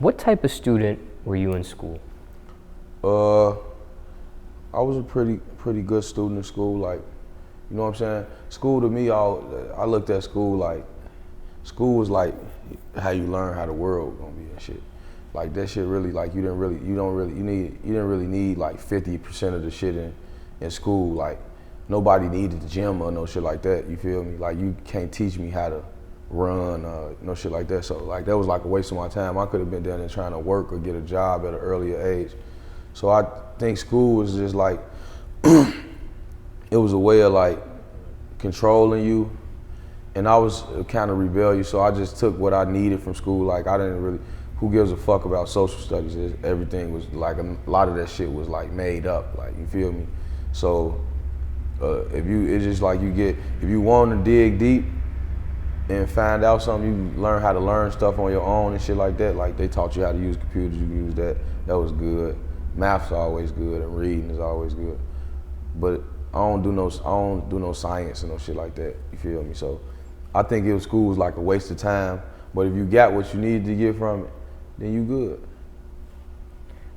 What type of student were you in school? I was a pretty good student in school. Like, you know what I'm saying? School to me, I looked at school like, school was like how you learn how the world gonna be and shit. Like that shit really, like you didn't really need like 50% of the shit in school. Like nobody needed the gym or no shit like that, you feel me? Like you can't teach me how to run, no shit like that. So like that was like a waste of my time. I could have been down there trying to work or get a job at an earlier age. So I think school was just like, it was a way of like controlling you. And I was kind of rebellious, so I just took what I needed from school. Like I didn't really, who gives a fuck about social studies? Everything was like, a lot of that shit was like made up, like you feel me? So it's just like if you want to dig deep and find out something, you learn how to learn stuff on your own and shit like that. Like they taught you how to use computers, you can use that. That was good. Math's always good and reading is always good. But I don't do no science and no shit like that, you feel me? So I think school was like a waste of time, but if you got what you needed to get from it, then you good.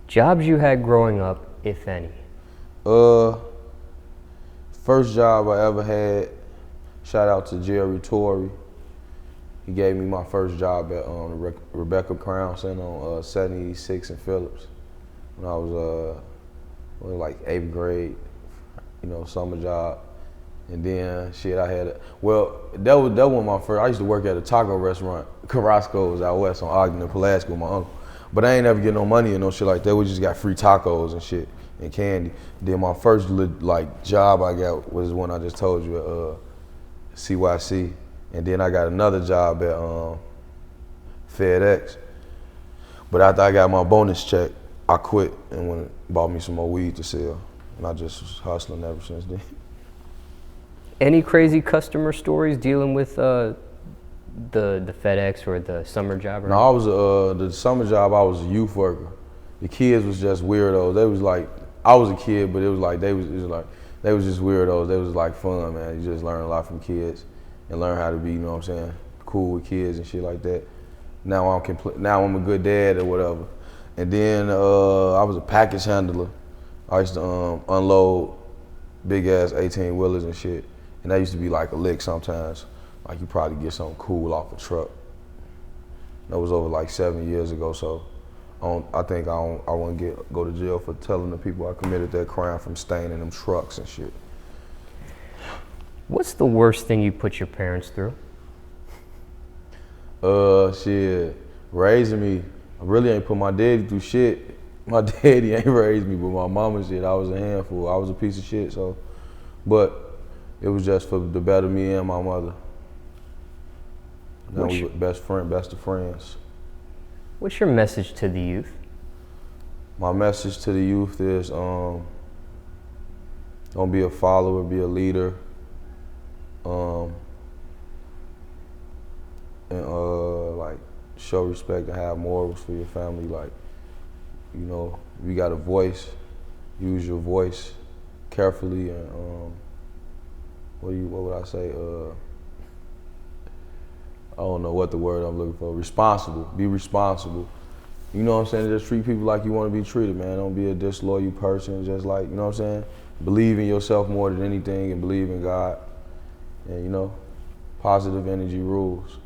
Jobs you had growing up, if any? First job I ever had, shout out to Jerry Torrey. He gave me my first job at Rebecca Crown Center on 76 and Phillips when I was like 8th grade, you know, summer job. And then shit, I had that was my first. I used to work at a taco restaurant, Carrasco's out west on Ogden and Pulaski with my uncle. But I ain't never get no money or no shit like that. We just got free tacos and shit and candy. Then my first like job I got was one I just told you at CYC. And then I got another job at Fedex. But after I got my bonus check, I quit and went and bought me some more weed to sell. And I just was hustling ever since then. Any crazy customer stories dealing with the FedEx or the summer job? No, I was the summer job. I was a youth worker. The kids was just weirdos. They was like, I was a kid, but it was like they was just weirdos. They was like fun, man. You just learn a lot from kids and learn how to be, you know what I'm saying, cool with kids and shit like that. Now I'm a good dad or whatever. And then I was a package handler. I used to unload big ass 18 wheelers and shit. And that used to be like a lick sometimes. Like you probably get something cool off a truck. That was over like 7 years ago, so I think I wouldn't go to jail for telling the people I committed that crime from staining them trucks and shit. What's the worst thing you put your parents through? Shit, raising me. I really ain't put my daddy through shit. My daddy ain't raised me, but my mama shit, I was a handful. I was a piece of shit, so. But it was just for the better of me and my mother. Now we best of friends. What's your message to the youth? My message to the youth is don't be a follower, be a leader. And like show respect and have morals for your family. Like, you know, if you got a voice, use your voice carefully and what would I say? I don't know what the word I'm looking for. Responsible. Be responsible. You know what I'm saying? Just treat people like you want to be treated, man. Don't be a disloyal person. Just like, you know what I'm saying? Believe in yourself more than anything and believe in God. And, you know, positive energy rules.